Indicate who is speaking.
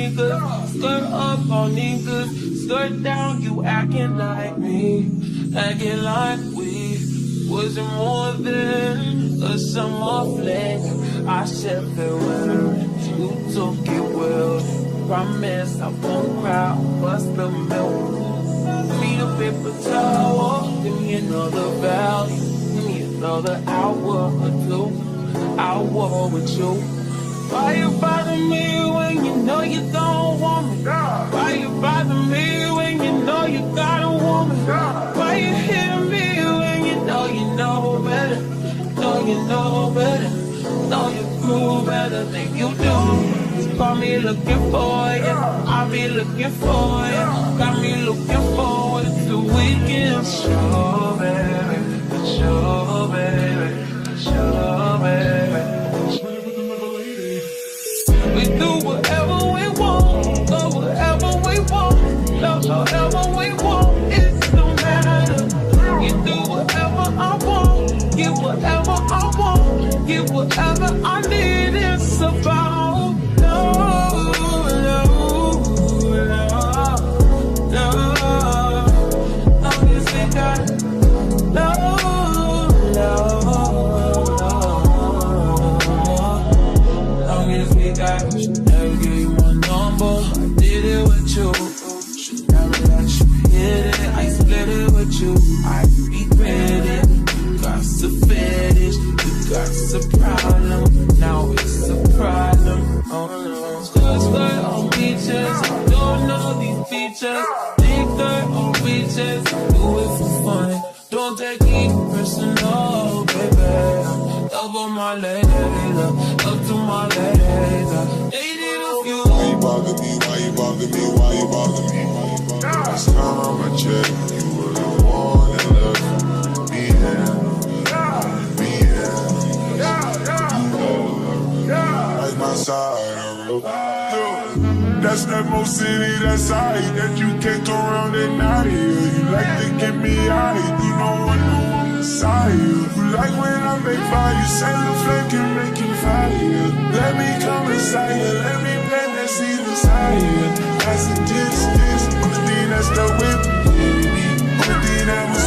Speaker 1: niggas. Skirt up on niggas. Skirt down, you acting like me. Acting like we wasn't more than a summer fling. I said farewell, you took it well. Promise I won't cry, bust the milk. Need a paper towel, give me another value. Give me another hour or two. Hour with you. Why you bother me when you know you don't want me? Why you bother me when you know you got a woman? Why you hit me when you know better? Know you know better. Know you prove better than you do. Call me looking for you. I'll be looking for you. Got me looking forward to weekend. Sure, baby. Sure, baby. Sure, baby. We do whatever we want, go wherever we want, love however we want, it don't matter. You do whatever I want, get whatever I want, get whatever I need. It's about love, love, love, love. Long as we got love, love, long as we got. Should never give you my number. I did it with you. Should never let you hit it. I split it with you. I regret it. You got some fetish. You got some problem. Now it's a problem. Oh no. Skirt on beaches. I don't know these features. Big dirt on beaches. Do it for fun. Don't take it personal, baby. Love on my lady, love to my lady. Dated a few.
Speaker 2: Why you bother me? Why you bother me? Why you bother me? Last time I checked, you were the one that loved me. Like my side, that's that most city, that side that you can't go around at night. You like to get me high, you know I know I'm Messiah. You like when I make fire, you say the flame can make you fire. Let me come inside you, let me plant that seed inside you. That's a distance, only thing that's the whip. Only thing that was